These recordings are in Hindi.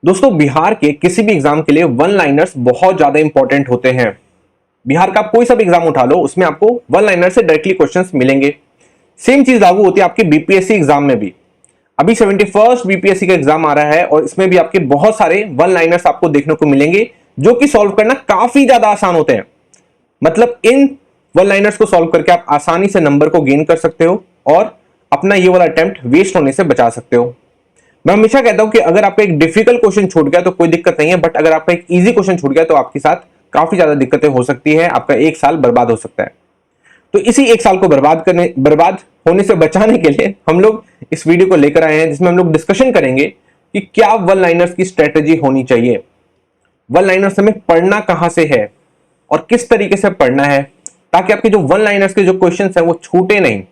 दोस्तों बिहार के किसी भी एग्जाम के लिए वन लाइनर्स बहुत ज्यादा इंपॉर्टेंट होते हैं। बिहार का आप कोई सा भी एग्जाम उठा लो, उसमें आपको वन लाइनर से डायरेक्टली क्वेश्चंस मिलेंगे। सेम चीज लागू होती है आपके बीपीएससी एग्जाम में भी। अभी 71st बीपीएससी का एग्जाम आ रहा है और इसमें भी आपके बहुत सारे वन लाइनर्स आपको देखने को मिलेंगे जो कि सॉल्व करना काफी ज्यादा आसान होते हैं। मतलब इन वन लाइनर्स को सॉल्व करके आप आसानी से नंबर को गेन कर सकते हो और अपना ये वाला अटेम्प्ट वेस्ट होने से बचा सकते हो। मैं हमेशा कहता हूं कि अगर आपका एक डिफिकल्ट क्वेश्चन छूट गया तो कोई दिक्कत नहीं है, बट अगर आपका एक इजी क्वेश्चन छूट गया तो आपके साथ काफी ज्यादा दिक्कतें हो सकती है, आपका एक साल बर्बाद हो सकता है। तो इसी एक साल को बर्बाद होने से बचाने के लिए हम लोग इस वीडियो को लेकर आए हैं, जिसमें हम लोग डिस्कशन करेंगे कि क्या वन लाइनर्स की स्ट्रेटेजी होनी चाहिए, वन लाइनर्स हमें पढ़ना कहां से है और किस तरीके से पढ़ना है ताकि आपके जो वन लाइनर्स के जो क्वेश्चन है वो छूटे नहीं।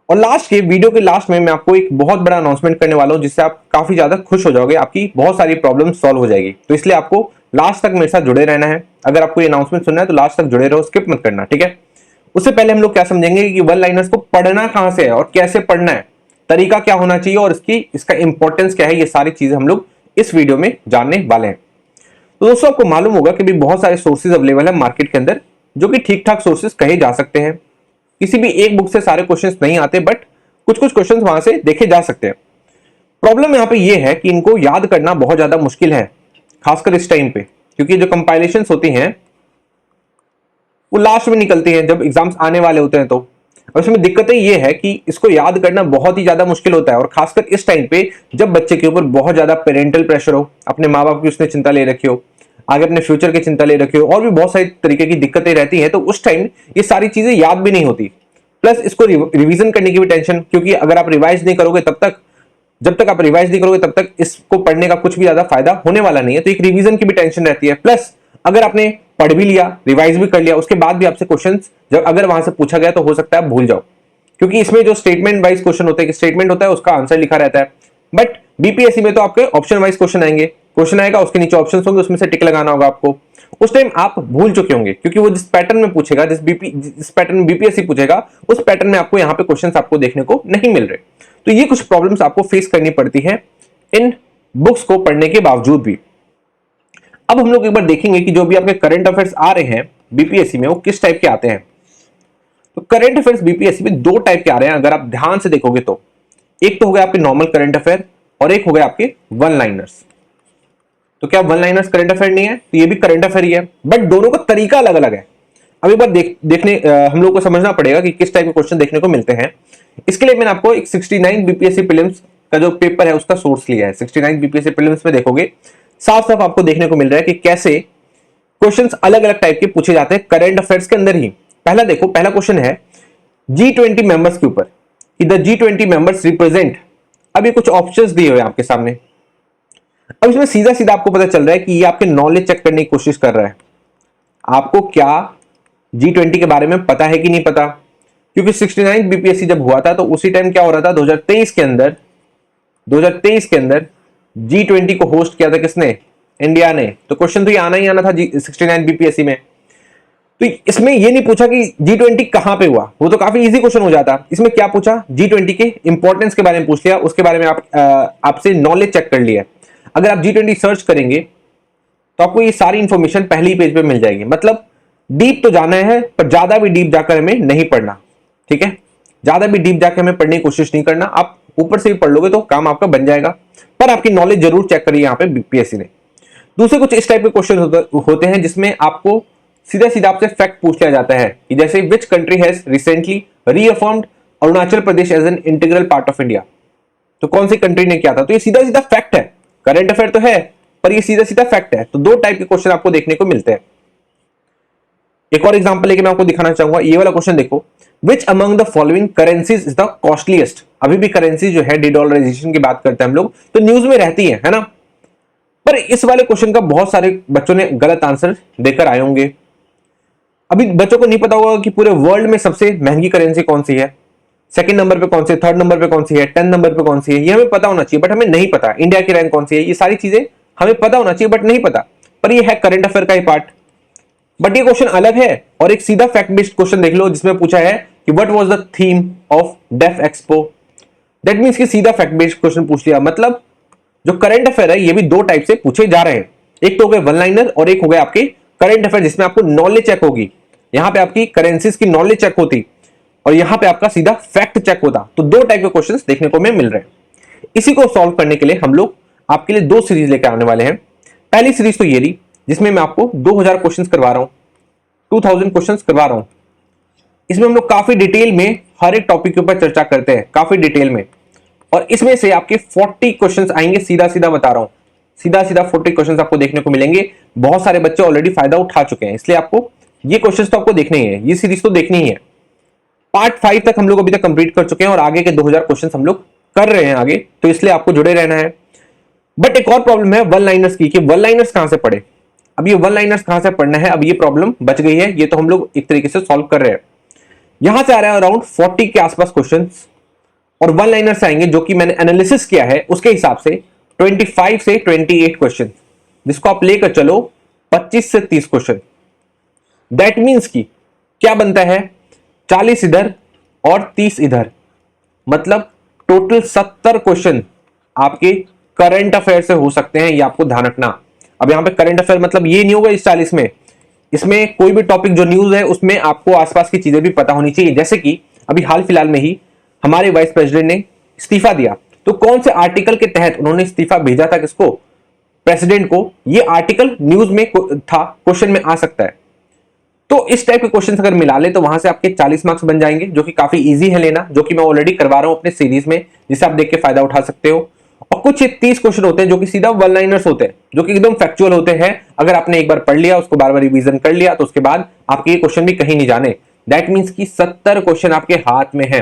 और वीडियो के लास्ट में मैं आपको एक बहुत बड़ा अनाउंसमेंट करने वाला हूं जिससे आप काफी ज्यादा खुश हो जाओगे, आपकी बहुत सारी प्रॉब्लम सॉल्व हो जाएगी। तो इसलिए आपको लास्ट तक मेरे साथ जुड़े रहना है। अगर आपको ये अनाउंसमेंट सुनना है तो लास्ट तक जुड़े रहो, स्किप मत करना, ठीक है। उससे पहले हम लोग क्या समझेंगे कि वन लाइनर्स को पढ़ना कहां से है और कैसे पढ़ना है, तरीका क्या होना चाहिए और इसका इंपॉर्टेंस क्या है, ये सारी चीजें हम लोग इस वीडियो में जानने वाले हैं। तो दोस्तों आपको मालूम होगा कि भी बहुत सारे सोर्सेज अवेलेबल है मार्केट के अंदर जो कि ठीक ठाक सोर्सेज कहे जा सकते हैं। किसी भी एक बुक से सारे क्वेश्चंस नहीं आते, बट कुछ कुछ क्वेश्चंस वहां से देखे जा सकते हैं। प्रॉब्लम यहां पे ये है कि इनको याद करना बहुत ज्यादा मुश्किल है, खासकर इस टाइम पे, क्योंकि जो कंपाइलेशंस होती हैं वो लास्ट में निकलती हैं जब एग्जाम्स आने वाले होते हैं। तो और इसमें दिक्कतें ये है कि इसको याद करना बहुत ही ज्यादा मुश्किल होता है, और खासकर इस टाइम पे जब बच्चे के ऊपर बहुत ज्यादा पेरेंटल प्रेशर हो, अपने माँ बाप की उसने चिंता ले रखी हो, आगे अपने फ्यूचर की चिंता ले रखी हो, और भी बहुत सारी तरीके की दिक्कतें रहती हैं, तो उस टाइम ये सारी चीजें याद भी नहीं होती। प्लस इसको रिवीजन करने की भी टेंशन, क्योंकि अगर आप रिवाइज नहीं करोगे जब तक आप रिवाइज नहीं करोगे तब तक इसको पढ़ने का कुछ भी ज्यादा फायदा होने वाला नहीं है। तो एक रिवीजन की भी टेंशन रहती है। प्लस अगर आपने पढ़ भी लिया, रिवाइज भी कर लिया, उसके बाद भी आपसे क्वेश्चंस जब अगर वहां से पूछा गया तो हो सकता है आप भूल जाओ, क्योंकि इसमें जो स्टेटमेंट वाइज क्वेश्चन होते हैं, स्टेटमेंट होता है उसका आंसर लिखा रहता है। बट बीपीएससी में तो आपके ऑप्शन वाइज क्वेश्चन आएंगे, क्वेश्चन आएगा, उसके नीचे ऑप्शन होंगे, उसमें से टिक लगाना होगा आपको। उस टाइम आप भूल चुके होंगे, क्योंकि वो जिस पैटर्न में पूछेगा, जिस पैटर्न में बीपीएससी पूछेगा, उस पैटर्न में आपको यहाँ पे क्वेश्चंस आपको देखने को नहीं मिल रहे। तो ये कुछ प्रॉब्लम्स आपको फेस करनी पड़ती है इन बुक्स को पढ़ने के बावजूद भी। अब हम लोग एक बार देखेंगे कि जो भी आपके करंट अफेयर्स आ रहे हैं बीपीएससी में वो किस टाइप के आते हैं। तो करंट अफेयर्स बीपीएससी में दो टाइप के आ रहे हैं, अगर आप ध्यान से देखोगे तो। एक तो हो गया आपके नॉर्मल करंट अफेयर और एक हो गया आपके वन लाइनर्स। तो क्या वन लाइनर्स करंट अफेयर नहीं है? तो ये भी करंट अफेयर ही है, बट दोनों का तरीका अलग अलग है। अब एक बार देखने हम लोग को समझना पड़ेगा कि किस टाइप के क्वेश्चन देखने को मिलते हैं। इसके लिए मैंने आपको एक 69 बीपीएससी प्रीलिम्स का जो पेपर है उसका सोर्स लिया है। 69 बीपीएससी प्रीलिम्स में देखोगे साफ साफ आपको देखने को मिल रहा है कि कैसे क्वेश्चंस अलग अलग टाइप के पूछे जाते हैं करंट अफेयर्स के अंदर ही। पहला देखो, पहला क्वेश्चन है G20 मेंबर्स के ऊपर कि द G20 मेंबर्स रिप्रेजेंट। अभी कुछ ऑप्शंस दिए हुए हैं आपके सामने। अब इसमें सीधा सीधा आपको पता चल रहा है कि ये आपके नॉलेज चेक करने की कोशिश कर रहा है, आपको क्या G20 के बारे में पता है कि नहीं पता। क्योंकि 69 बीपीएससी जब हुआ था तो उसी टाइम क्या हो रहा था, 2023 के अंदर G20 को होस्ट किया था किसने? इंडिया ने। तो क्वेश्चन तो ये आना ही आना था 69 बीपीएससी में। तो इसमें ये नहीं पूछा कि G20 कहां पे हुआ, वो तो काफी इजी क्वेश्चन हो जाता। इसमें क्या पूछा, G20 के इंपॉर्टेंस के बारे में पूछ लिया, उसके बारे में आपसे नॉलेज चेक कर लिया। अगर आप G20 सर्च करेंगे तो आपको ये सारी इंफॉर्मेशन पहले ही पेज पे मिल जाएगी। मतलब डीप तो जाना है, पर ज्यादा भी डीप जाकर हमें नहीं पढ़ना, ठीक है। ज्यादा भी डीप जाकर हमें पढ़ने की कोशिश नहीं करना। आप ऊपर से भी पढ़ लोगे तो काम आपका बन जाएगा, पर आपकी नॉलेज जरूर चेक करिए यहाँ पे बीपीएससी ने। दूसरे कुछ इस टाइप के क्वेश्चन होते हैं जिसमें आपको सीधा सीधा आपसे फैक्ट पूछ लिया जाता है कि जैसे which country has recently reaffirmed Arunachal Pradesh as an integral part of India. तो कौन सी कंट्री ने किया था? तो ये सीधा सीधा फैक्ट है, करंट अफेयर तो है पर ये सीधा सीधा फैक्ट है। तो दो टाइप के क्वेश्चन आपको देखने को मिलते हैं। एक और एग्जांपल लेके मैं आपको दिखाना चाहूंगा। ये वाला क्वेश्चन देखो, which among the following currencies is the costliest. अभी भी करेंसी जो है डीडॉलराइजेशन की बात करते हैं हम लोग, तो न्यूज में रहती है ना। पर इस वाले क्वेश्चन का बहुत सारे बच्चों ने गलत आंसर देकर आए होंगे। अभी बच्चों को नहीं पता होगा कि पूरे वर्ल्ड में सबसे महंगी करेंसी कौन सी है, सेकंड नंबर पे कौन सी है, थर्ड नंबर पे कौन सी है, 10 नंबर पे कौन सी है। ये हमें पता होना चाहिए, बट हमें नहीं पता। इंडिया की रैंक कौन सी है, ये सारी चीजें हमें पता होना चाहिए, बट नहीं पता। पर ये है करंट अफेयर का ही पार्ट। बट ये क्वेश्चन अलग है। और एक सीधा फैक्ट बेस्ड क्वेश्चन देख लो जिसमें पूछा है कि what was the theme of Def Expo. That means कि सीधा फैक्ट बेस्ड क्वेश्चन पूछ लिया। मतलब जो करंट अफेयर है ये भी दो टाइप से पूछे जा रहे हैं, एक तो हो गए वन लाइनर और एक हो गए आपके करंट अफेयर जिसमें आपको नॉलेज चेक होगी। यहां पे आपकी करेंसीज की नॉलेज चेक होती और यहां पे आपका सीधा फैक्ट चेक होता। तो दो टाइप के क्वेश्चंस देखने को मिल रहे हैं। इसी को सॉल्व करने के लिए हम लोग आपके लिए दो सीरीज लेकर आने वाले हैं। पहली सीरीज तो ये रही जिसमें मैं आपको 2000 क्वेश्चंस करवा रहा हूं, 2000 क्वेश्चंस करवा रहा हूं। इसमें हम लोग काफी डिटेल में हर एक टॉपिक के ऊपर चर्चा करते हैं, काफी डिटेल में, और इसमें से आपके 40 क्वेश्चंस आएंगे। सीधा सीधा बता रहा हूं, सीधा सीधा 40 क्वेश्चंस आपको देखने को मिलेंगे। बहुत सारे बच्चे ऑलरेडी फायदा उठा चुके हैं, इसलिए आपको ये क्वेश्चंस तो आपको देखने ही है, ये सीरीज तो देखनी ही है। पार्ट 5 तक हम लोग अभी तक कंप्लीट कर चुके हैं और आगे के 2000 क्वेश्चंस हम लोग कर रहे हैं आगे, तो इसलिए आपको जुड़े रहना है। बट एक और प्रॉब्लम है वन लाइनर्स की, कि वन लाइनर्स कहां से पढ़े। अब ये वन लाइनर्स कहां से पढ़ना है, अब ये प्रॉब्लम बच गई है, ये तो हम लोग एक तरीके से सॉल्व कर रहे हैं। यहां से आ रहा है अराउंड 40 के आसपास क्वेश्चंस, और वन लाइनर्स आएंगे जो कि मैंने एनालिसिस किया है उसके हिसाब से 25 से 28 क्वेश्चन, जिसको आप लेकर चलो 25 से 30 क्वेश्चन। दैट मीन्स की क्या बनता है, 40 इधर और 30 इधर, मतलब टोटल 70 क्वेश्चन आपके करंट अफेयर से हो सकते हैं, ये आपको ध्यान रखना। अब यहां पे करंट अफेयर मतलब ये नहीं होगा इस 40 में, इसमें कोई भी टॉपिक जो न्यूज है उसमें आपको आसपास की चीजें भी पता होनी चाहिए। जैसे कि अभी हाल फिलहाल में ही हमारे वाइस प्रेसिडेंट ने इस्तीफा दिया, तो कौन से आर्टिकल के तहत उन्होंने इस्तीफा भेजा था, किसको, प्रेसिडेंट को, ये आर्टिकल न्यूज में था, क्वेश्चन में आ सकता है। तो इस टाइप के क्वेश्चन अगर मिला ले तो वहां से आपके 40 मार्क्स बन जाएंगे, जो कि काफी इजी है लेना, जो कि मैं ऑलरेडी करवा रहा हूं अपने सीरीज में, जिसे आप देख के फायदा उठा सकते हो। और कुछ 30 क्वेश्चन होते हैं जो कि सीधा वन लाइनर्स होते हैं, जो कि एकदम फैक्चुअल होते हैं। अगर आपने एक बार पढ़ लिया, उसको बार बार रिवीजन कर लिया, तो उसके बाद आपके ये क्वेश्चन भी कहीं नहीं जाने। दैट मीन्स कि 70 क्वेश्चन आपके हाथ में है,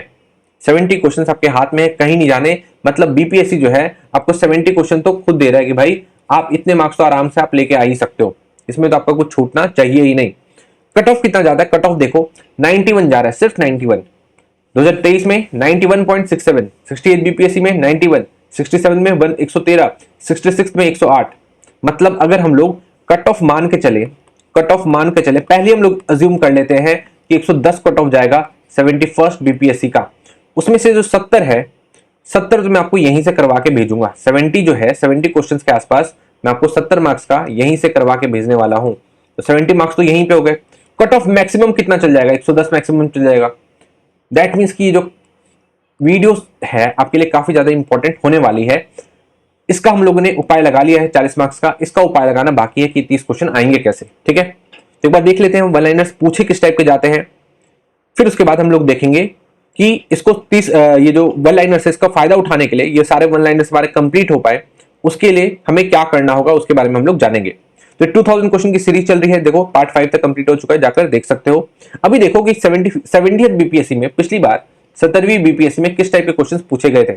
70 क्वेश्चन आपके हाथ में है, कहीं नहीं जाने। मतलब बीपीएससी जो है आपको 70 क्वेश्चन तो खुद दे रहा है कि भाई आप इतने मार्क्स तो आराम से आप लेके आ ही सकते हो, इसमें तो आपका कुछ छूटना चाहिए ही नहीं। कट ऑफ कितना जाता है, कट ऑफ देखो 91 जा रहा है, सिर्फ 91। 2023 में 91.67, 68 बीपीएससी में 91, 67 में 113, 66 में 108। मतलब अगर हम लोग कट ऑफ मान के चले, कट ऑफ मान के चले, पहले हम लोग अज्यूम कर लेते हैं कि 110 कट ऑफ जाएगा 71st बीपीएससी का, उसमें से जो 70 है, 70 तो मैं आपको यहीं से करवा के भेजूंगा। 70 जो है, 70 क्वेश्चंस के आसपास मैं आपको 70 मार्क्स का यहीं से करवा के भेजने वाला हूं। तो 70 मार्क्स तो यहीं पे हो गए। कट ऑफ मैक्सिमम कितना चल जाएगा, 110 मैक्सिमम चल जाएगा। दैट मीन्स की जो वीडियो है आपके लिए काफी ज्यादा इंपॉर्टेंट होने वाली है। इसका हम लोगों ने उपाय लगा लिया है 40 मार्क्स का, इसका उपाय लगाना बाकी है कि 30 क्वेश्चन आएंगे कैसे। ठीक है, तो एक बार देख लेते हैं वन लाइनर्स पूछे किस टाइप के जाते हैं, फिर उसके बाद हम लोग देखेंगे कि इसको 30 ये जो वन लाइनर्स है इसका फायदा उठाने के लिए, ये सारे वन लाइनर्स हमारे कंप्लीट हो पाए, उसके लिए हमें क्या करना होगा उसके बारे में हम लोग जानेंगे। तो 2000 क्वेश्चन की सीरीज चल रही है, देखो पार्ट 5 तक कंप्लीट हो चुका है, जाकर देख सकते हो। अभी देखो कि 70th बीपीएससी में, पिछली बार 17वीं बीपीएससी में किस टाइप के क्वेश्चंस पूछे गए थे।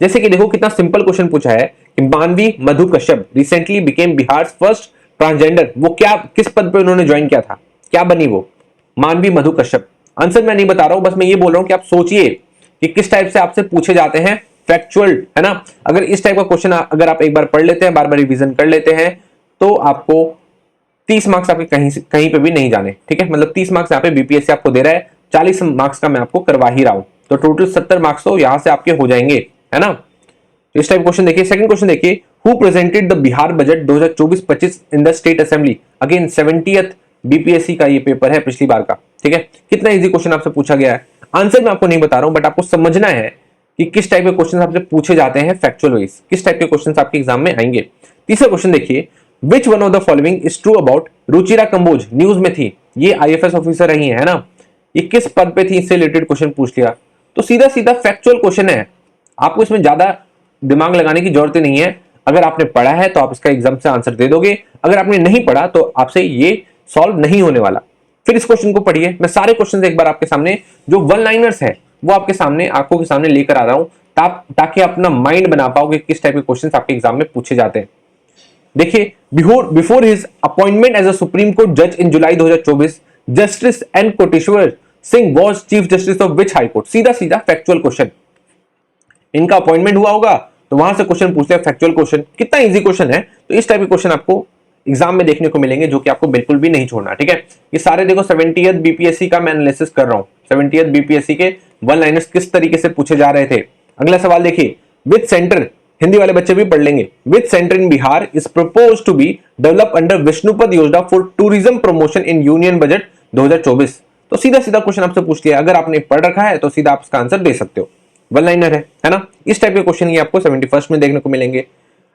जैसे कि देखो कितना सिंपल क्वेश्चन पूछा है कि Manvi Madhu Kashyap recently became Bihar first transgender. वो क्या, किस पद पे उन्होंने ज्वाइन किया था, क्या बनी वो, मानवी मधु कश्यप। आंसर मैं नहीं बता रहा हूं, बस मैं ये बोल रहा हूं कि आप सोचिए कि किस टाइप से आपसे पूछे जाते हैं, फैक्चुअल है ना। अगर इस टाइप का क्वेश्चन अगर आप एक बार पढ़ लेते हैं, बार बार रिवीजन कर लेते हैं, तो आपको 30 मार्क्स आपके कहीं पे भी नहीं जाने। ठीक है, मतलब 30 मार्क्स यहाँ पे बीपीएससी आपको दे रहा है, 40 मार्क्स का मैं आपको करवा ही रहा हूं, तो टोटल 70 मार्क्स तो यहां से आपके हो जाएंगे, है ना। तो इस टाइप क्वेश्चन देखिए। सेकंड क्वेश्चन देखिए, who presented the Bihar budget 2024-25 in the state assembly. Again 70th BPSC का ये पेपर है पिछली बार का। ठीक है, कितना इजी क्वेश्चन आपसे पूछा गया है। आंसर मैं आपको नहीं बता रहा हूं, बट आपको समझना है कि किस टाइप के क्वेश्चन आपसे पूछे जाते हैं फैक्चुअल वाइज, किस टाइप के क्वेश्चन आपके एग्जाम में आएंगे। तीसरा क्वेश्चन देखिए, which one of the following is true about Ruchira Kamboj. News में थी, ये आईएफएस ऑफिसर रही है ना, ये किस पद पे थी, इससे रिलेटेड क्वेश्चन पूछ लिया। तो सीधा सीधा फैक्चुअल क्वेश्चन है, आपको इसमें ज्यादा दिमाग लगाने की जरूरत नहीं है। अगर आपने पढ़ा है तो आप इसका एग्जाम से आंसर दे दोगे, अगर आपने नहीं पढ़ा तो आपसे ये सॉल्व नहीं होने वाला। फिर इस क्वेश्चन को पढ़िए, मैं सारे क्वेश्चन एक बार आपके सामने जो वन लाइनर्स है वो आपके सामने, आंखों के सामने लेकर आ रहा हूं, ताकि अपना माइंड बना पाओगे किस टाइप के क्वेश्चन आपके एग्जाम में पूछे जाते हैं। देखिए, before his appointment as a Supreme Court जज in July 2024, justice N Kotiswar Singh was chief justice of which High Court. सीधा सीधा फैक्चुअल क्वेश्चन, इनका अपॉइंटमेंट हुआ होगा तो वहां से क्वेश्चन पूछते हैं फैक्चुअल क्वेश्चन। कितना इजी क्वेश्चन है। तो इस टाइप के क्वेश्चन आपको एग्जाम में देखने को मिलेंगे, जो कि आपको बिल्कुल भी नहीं छोड़ना। ठीक है, ये सारे देखो 70th बीपीएससी का मैं एनालिसिस कर रहा हूं, 70th बीपीएससी के वन लाइनर्स किस तरीके से पूछे जा रहे थे। अगला सवाल देखिए, विच सेंटर हिंदी वाले बच्चे भी पढ़ लेंगे। Which centre in Bihar is propose to be develop under Vishnupad yojana for tourism promotion in union budget 2024। तो सीधा सीधा क्वेश्चन आपसे पूछ लिया, अगर आपने पढ़ रखा है तो सीधा आप इसका आंसर दे सकते हो, वन लाइनर है ना। इस टाइप के क्वेश्चन ये आपको 71st में देखने को मिलेंगे।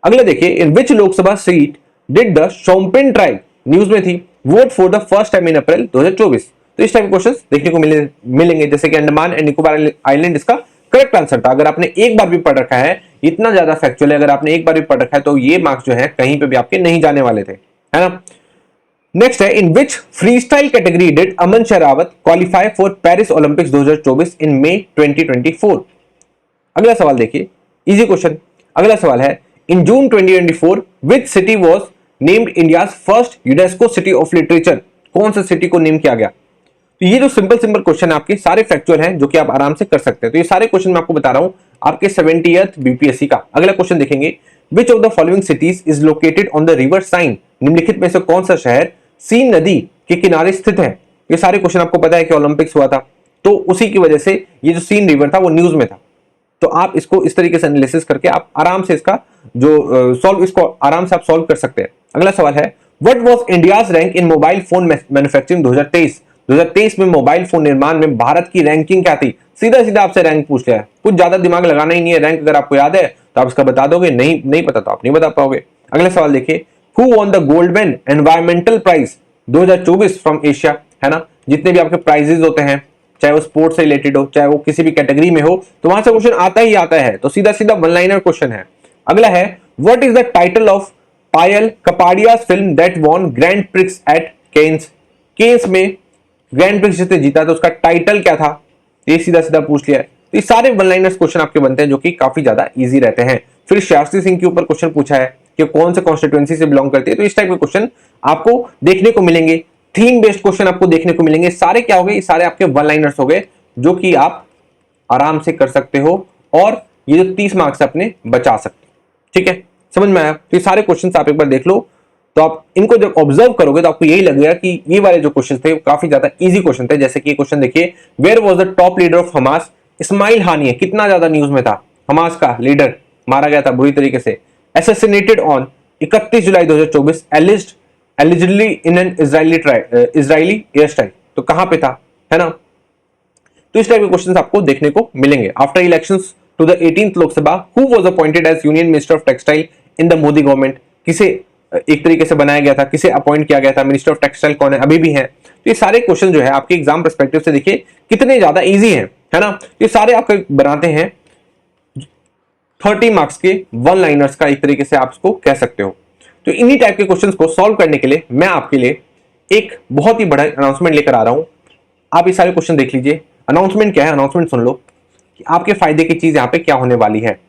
अगला देखिए, in which Lok Sabha seat did the Shompen tribe, news में थी, vote for the first time in April 2024। तो इस टाइप के क्वेश्चंस देखने को मिलेंगे, जैसे कि अंडमान एंड निकोबार आइलैंड इसका करेक्ट आंसर था। अगर आपने एक बार भी पढ़ रखा है, इतना ज्यादा फैक्चुअल है, अगर आपने एक बार भी पढ़ रखा है तो ये मार्क्स जो है कहीं पे भी आपके नहीं जाने वाले थे, है ना। नेक्स्ट है, in which freestyle category did Aman Sehrawat qualify for Paris Olympics 2024 in May 2024। अगला सवाल देखिए, इजी क्वेश्चन। अगला सवाल है, in June 2024 which city was named India's first UNESCO city of literature, कौन सा सिटी को नेम किया गया। तो ये जो सिंपल क्वेश्चन है आपके सारे फैक्चुअल हैं, जो कि आप आराम से कर सकते हैं। तो ये सारे क्वेश्चन मैं आपको बता रहा हूं आपके 70th बीपीएससी का। अगला क्वेश्चन देखेंगे, which of the following cities is located on the river Seine, निम्नलिखित में से कौन सा शहर सीन नदी के किनारे स्थित है। ये सारे क्वेश्चन आपको पता है कि ओलंपिक्स हुआ था, तो उसी की वजह से ये जो सीन रिवर था वो न्यूज में था। तो आप इसको इस तरीके से एनालिसिस करके आप आराम से इसका जो इसको आराम से आप सॉल्व कर सकते हैं। अगला सवाल है, what was India's rank in mobile phone manufacturing 2023 में मोबाइल फोन निर्माण में भारत की रैंकिंग क्या थी। सीधा सीधा आपसे रैंक पूछ लिया है, कुछ ज्यादा दिमाग लगाना ही नहीं है। रैंक अगर आपको याद है तो आप इसका बता दोगे, नहीं पता तो आप नहीं बता पाओगे। अगला सवाल देखिए, who won the Goldman environmental prize 2024 from Asia, है ना। जितने भी आपके प्राइजेस होते हैं, चाहे वो स्पोर्ट्स से रिलेटेड हो, चाहे वो किसी भी कैटेगरी में हो, तो वहां से क्वेश्चन आता ही आता है। तो सीधा सीधा वन लाइनर क्वेश्चन है। अगला है, what is the title of Payal Kapadia's film that won grand prix at Cannes, Cannes में ग्रैंड प्रिक्स जिसने जीता तो उसका टाइटल क्या था। ये सीधा सीधा पूछ लिया है। तो ये सारे वन लाइनर्स क्वेश्चन आपके बनते हैं, जो कि काफी ज्यादा इजी रहते हैं। फिर शास्त्री सिंह के ऊपर क्वेश्चन पूछा है कि कौन से कॉन्स्टिट्यूएंसी से बिलोंग करती है, तो इस टाइप के क्वेश्चन आपको देखने को मिलेंगे। थीम बेस्ड क्वेश्चन आपको देखने को मिलेंगे। सारे क्या हो गए, सारे आपके वन लाइनर्स हो गए, जो कि आप आराम से कर सकते हो, और ये जो 30 मार्क्स अपने बचा सकते हो। ठीक है, समझ में आया। तो ये सारे क्वेश्चन आप एक बार देख लो, तो आप इनको जब ऑब्जर्व करोगे तो आपको यही लगेगा कि ये वाले जो क्वेश्चन थे वो काफी ज्यादा इजी क्वेश्चन थे। जैसे कि ये क्वेश्चन देखिए, where was the top leader of Hamas, Ismail Haniyeh कितना ज्यादा न्यूज में था, हमास का लीडर मारा गया था बुरी तरीके से। Assassinated on 31 July 2024, allegedly in an Israeli air strike, तो कहां पे था, है ना। तो इस टाइप के क्वेश्चंस आपको देखने को मिलेंगे। After elections to the 18th Lok Sabha, who was appointed as union minister of textile in the Modi government, किसे एक तरीके से बनाया गया था, किसे अपॉइंट किया गया था, मिनिस्टर ऑफ टेक्सटाइल कौन है, अभी भी है। तो ये सारे क्वेश्चन जो है आपके एग्जाम पर्सपेक्टिव से देखिए कितने ज्यादा इजी है ना। ये सारे आपके बनाते हैं 30 मार्क्स के वन लाइनर्स का, एक तरीके से आप इसको कह सकते हो। तो इन्हीं टाइप के क्वेश्चंस को सॉल्व करने के लिए मैं आपके लिए एक बहुत ही बड़ा अनाउंसमेंट लेकर आ रहा हूं। आप ये सारे क्वेश्चन देख लीजिए। अनाउंसमेंट क्या है, अनाउंसमेंट सुन लो कि आपके फायदे की चीज यहां पे क्या होने वाली है।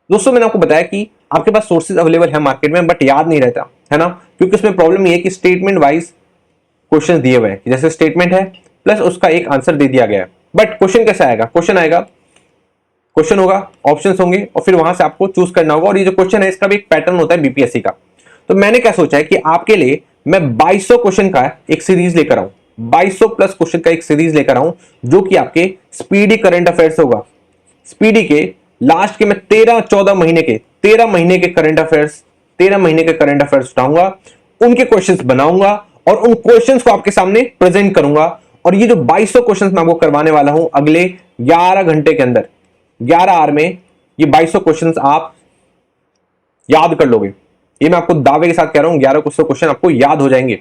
दोस्तों, मैंने आपको बताया कि आपके पास सोर्सेज अवेलेबल है मार्केट में, बट याद नहीं रहता, है ना। क्योंकि उसमें प्रॉब्लम ये है कि स्टेटमेंट वाइज क्वेश्चन दिए हुए हैं, जैसे स्टेटमेंट है प्लस उसका एक आंसर दे दिया गया है। बट क्वेश्चन कैसा आएगा, क्वेश्चन आएगा, क्वेश्चन होगा, ऑप्शंस होंगे, और फिर वहां से आपको चूज करना होगा। और ये जो क्वेश्चन है इसका भी एक पैटर्न होता है बीपीएससी का। तो मैंने क्या सोचा है कि आपके लिए मैं 2200 क्वेश्चन का एक सीरीज लेकर आऊं, 2200 प्लस क्वेश्चन का एक सीरीज लेकर आऊं, जो कि आपके स्पीडी करंट अफेयर्स होगा। स्पीडी के लास्ट के मैं 13 महीने के करंट अफेयर्स 13 महीने के करंट अफेयर्स उठाऊंगा, उनके क्वेश्चंस बनाऊंगा और उन क्वेश्चंस को आपके सामने प्रेजेंट करूंगा। और ये जो 2200 क्वेश्चंस मैं आपको करवाने वाला हूं अगले 11 घंटे के अंदर, 11 आवर में ये 2200 क्वेश्चंस आप याद कर लोगे। ये मैं आपको दावे के साथ कह रहा हूं, 11 क्वेश्चन आपको याद हो जाएंगे।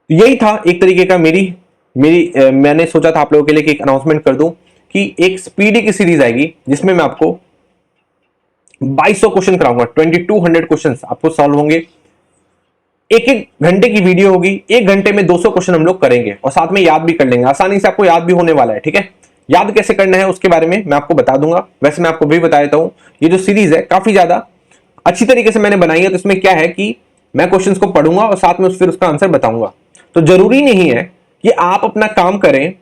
यही था एक तरीके का मैंने सोचा था आप लोगों के लिए कि एक अनाउंसमेंट कर दूं कि एक स्पीडी की सीरीज आएगी, जिसमें मैं आपको 2200 क्वेश्चन कराऊंगा। 2200 क्वेश्चंस आपको सॉल्व होंगे। एक घंटे की वीडियो होगी, 1 घंटे में 200 क्वेश्चन हम लोग करेंगे और साथ में याद भी कर लेंगे। आसानी से आपको याद भी होने वाला है। ठीक है, याद कैसे करना है उसके बारे में मैं आपको बता दूंगा। वैसे मैं आपको भी बता देता हूं, ये जो सीरीज है काफी ज्यादा अच्छी तरीके से मैंने बनाई है। तो इसमें क्या है कि मैं क्वेश्चंस को पढ़ूंगा और साथ में फिर उसका आंसर बताऊंगा। तो जरूरी नहीं है कि आप अपना काम करें,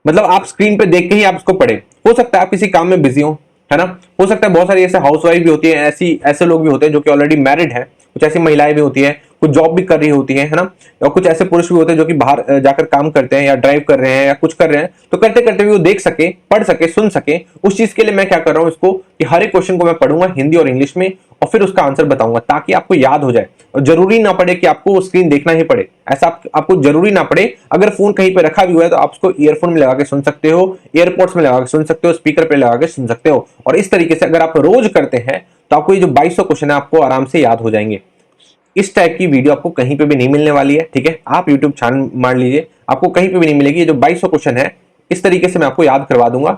मतलब आप स्क्रीन पे देख के ही आप इसको पढ़ें। हो सकता है आप किसी काम में बिजी हो, है ना। हो सकता है बहुत सारी ऐसे हाउसवाइफ भी होती है, ऐसे लोग भी होते हैं जो कि ऑलरेडी मैरिड है, कुछ ऐसी महिलाएं भी होती है, कुछ जॉब भी कर रही होती है ना, और कुछ ऐसे पुरुष भी होते हैं जो कि बाहर जाकर काम करते हैं या ड्राइव कर रहे हैं या कुछ कर रहे हैं, तो करते करते भी वो देख सके, पढ़ सके, सुन सके। उस चीज के लिए मैं क्या कर रहा हूँ इसको कि हर एक क्वेश्चन को मैं पढ़ूंगा हिंदी और इंग्लिश में और फिर उसका आंसर बताऊंगा ताकि आपको याद हो जाए और जरूरी ना पड़े कि आपको स्क्रीन देखना ही पड़े। ऐसा आपको जरूरी ना पड़े। अगर फोन कहीं पे रखा भी हुआ है तो आप उसको ईयरफोन में लगा के सुन सकते हो, एयरपोर्ट्स में लगा के सुन सकते हो, स्पीकर पे लगा के सुन सकते हो। और इस तरीके से अगर आप रोज करते हैं तो आपको ये जो 2200 क्वेश्चन है आपको आराम से याद हो जाएंगे। इस टाइप की वीडियो आपको कहीं पे भी नहीं मिलने वाली है, ठीक है। आप यूट्यूब छान मार लीजिए, आपको कहीं पे भी नहीं मिलेगी। ये जो 2200 क्वेश्चन है इस तरीके से मैं आपको याद करवा दूंगा।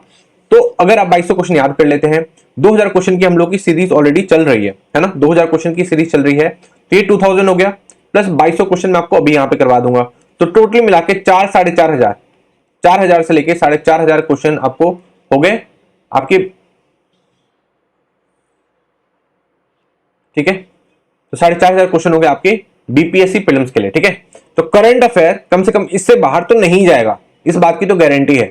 तो अगर आप 2200 क्वेश्चन याद कर लेते हैं, 2000 क्वेश्चन की हम लोग की सीरीज ऑलरेडी चल रही है ना, 2000 क्वेश्चन की सीरीज चल रही है, तो ये 2000 हो गया प्लस 2200 क्वेश्चन मैं आपको अभी यहां पे करवा दूंगा। तो टोटली मिला के 4,500 से लेके 4,500 क्वेश्चन आपको हो गए आपके, ठीक है। तो 4,500 क्वेश्चन हो गए आपके बीपीएससी प्रीलिम्स के लिए, ठीक है। तो करंट अफेयर कम से कम इससे बाहर तो नहीं जाएगा, इस बात की तो गारंटी है।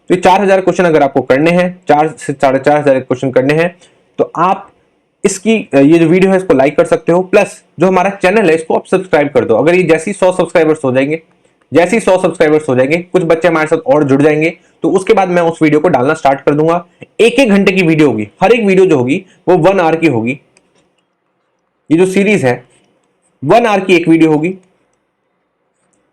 तो 4,000 क्वेश्चन अगर आपको करने हैं, 4 से 4,500 क्वेश्चन करने हैं, तो आप इसकी ये जो वीडियो है इसको लाइक कर सकते हो, प्लस जो हमारा चैनल है इसको आप सब्सक्राइब कर दो। अगर ये जैसी 100 सब्सक्राइबर्स हो जाएंगे, जैसे ही 100 सब्सक्राइबर्स हो जाएंगे, कुछ बच्चे हमारे साथ और जुड़ जाएंगे, तो उसके बाद मैं उस वीडियो को डालना स्टार्ट कर दूंगा। 1-1 घंटे की वीडियो होगी, हर एक वीडियो जो होगी वो 1 आवर की होगी। ये जो सीरीज है 1 आवर की एक वीडियो होगी,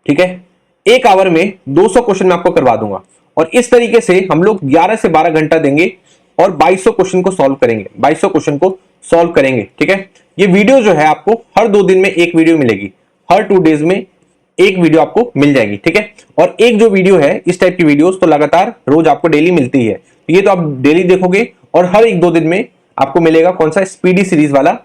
ठीक है। 1 आवर में 200 क्वेश्चन मैं आपको करवा दूंगा और इस तरीके से हम लोग 11 से 12 घंटा देंगे और 2200 क्वेश्चन को सॉल्व करेंगे, 2200 क्वेश्चन को सॉल्व करेंगे, ठीक है। ये वीडियो जो है आपको हर 2 दिन में एक वीडियो मिलेगी, हर 2 डेज में एक वीडियो आपको मिल जाएगी, ठीक है। और एक जो वीडियो है इस टाइप की वीडियोस तो लगातार रोज आपको डेली मिलती है, ये तो आप डेली देखोगे और हर 1-2 दिन में आपको मिलेगा कौन सा, स्पीडी सीरीज वाला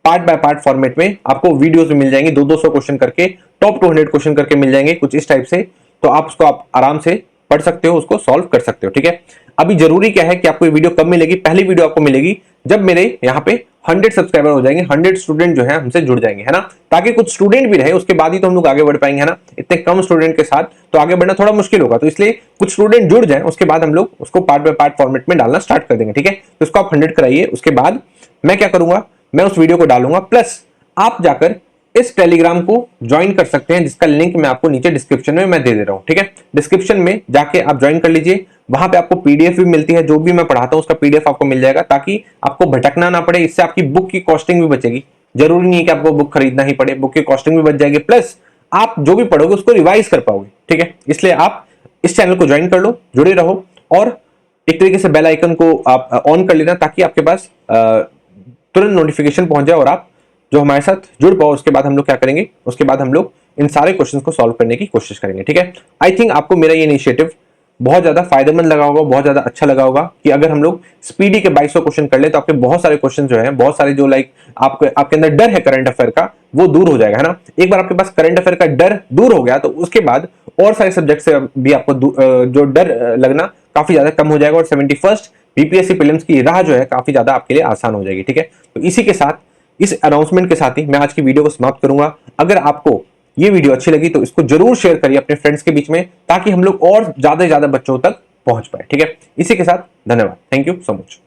पार्ट बाय पार्ट फॉर्मेट में आपको वीडियोस भी मिल जाएंगे, 200 क्वेश्चन करके, टॉप 200 क्वेश्चन करके मिल जाएंगे कुछ इस टाइप से। तो आप उसको आप आराम से पढ़ सकते हो, उसको सॉल्व कर सकते हो, ठीक है। अभी जरूरी क्या है कि आपको ये वीडियो कब मिलेगी, पहली वीडियो आपको मिलेगी जब मेरे यहाँ पे 100 सब्सक्राइबर हो जाएंगे, 100 स्टूडेंट जो है हमसे जुड़ जाएंगे, है ना, ताकि कुछ स्टूडेंट भी रहे, उसके बाद ही तो हम लोग आगे बढ़ पाएंगे, है ना। इतने कम स्टूडेंट के साथ तो आगे बढ़ना थोड़ा मुश्किल होगा, तो इसलिए कुछ स्टूडेंट जुड़ जाए, उसके बाद हम लोग उसको पार्ट बाय पार्ट फॉर्मेट में डालना स्टार्ट कर देंगे, ठीक है। तो इसको आप 100 कराइए, उसके बाद मैं क्या करूंगा, मैं उस वीडियो को डालूंगा, प्लस आप जाकर इस टेलीग्राम को ज्वाइन कर सकते हैं, जिसका लिंक मैं आपको नीचे डिस्क्रिप्शन में मैं दे दे रहा हूं, ठीक है। डिस्क्रिप्शन में जाके आप ज्वाइन कर लीजिए, वहां पे आपको पीडीएफ भी मिलती है, जो भी मैं पढ़ाता हूं उसका पीडीएफ आपको मिल जाएगा, ताकि आपको भटकना ना पड़े। इससे आपकी बुक की कॉस्टिंग भी बचेगी, जरूरी नहीं है कि आपको बुक खरीदना ही पड़े, बुक की कॉस्टिंग भी बच जाएगी, प्लस आप जो भी पढ़ोगे उसको रिवाइज कर पाओगे, ठीक है। इसलिए आप इस चैनल को ज्वाइन कर लो, जुड़े रहो और एक तरीके से बेल आइकन को आप ऑन कर लेना, ताकि आपके पास तुरंत नोटिफिकेशन पहुंच जाए और आप जो हमारे साथ जुड़ पाओ। उसके बाद हम लोग क्या करेंगे, उसके बाद हम लोग इन सारे क्वेश्चंस को सॉल्व करने की कोशिश करेंगे, ठीक है। आई थिंक आपको मेरा ये इनिशिएटिव बहुत ज्यादा फायदेमंद लगा होगा, बहुत ज्यादा अच्छा लगा होगा कि अगर हम लोग स्पीडी के 2200 क्वेश्चन कर ले तो आपके बहुत सारे क्वेश्चन जो है, बहुत सारे जो आपके अंदर डर है करंट अफेयर का, वो दूर हो जाएगा, है ना। एक बार आपके पास करंट अफेयर का डर दूर हो गया तो उसके बाद और सारे सब्जेक्ट से भी आपको जो डर लगना काफी ज्यादा कम हो जाएगा और 71st बीपीएससी प्रीलिम्स की राह जो है काफी ज्यादा आपके लिए आसान हो जाएगी, ठीक है। तो इसी के साथ, इस अनाउंसमेंट के साथ ही मैं आज की वीडियो को समाप्त करूंगा। अगर आपको ये वीडियो अच्छी लगी तो इसको जरूर शेयर करिए अपने फ्रेंड्स के बीच में, ताकि हम लोग और ज्यादा से ज्यादा बच्चों तक पहुंच पाए, ठीक है। इसी के साथ धन्यवाद, थैंक यू सो मच।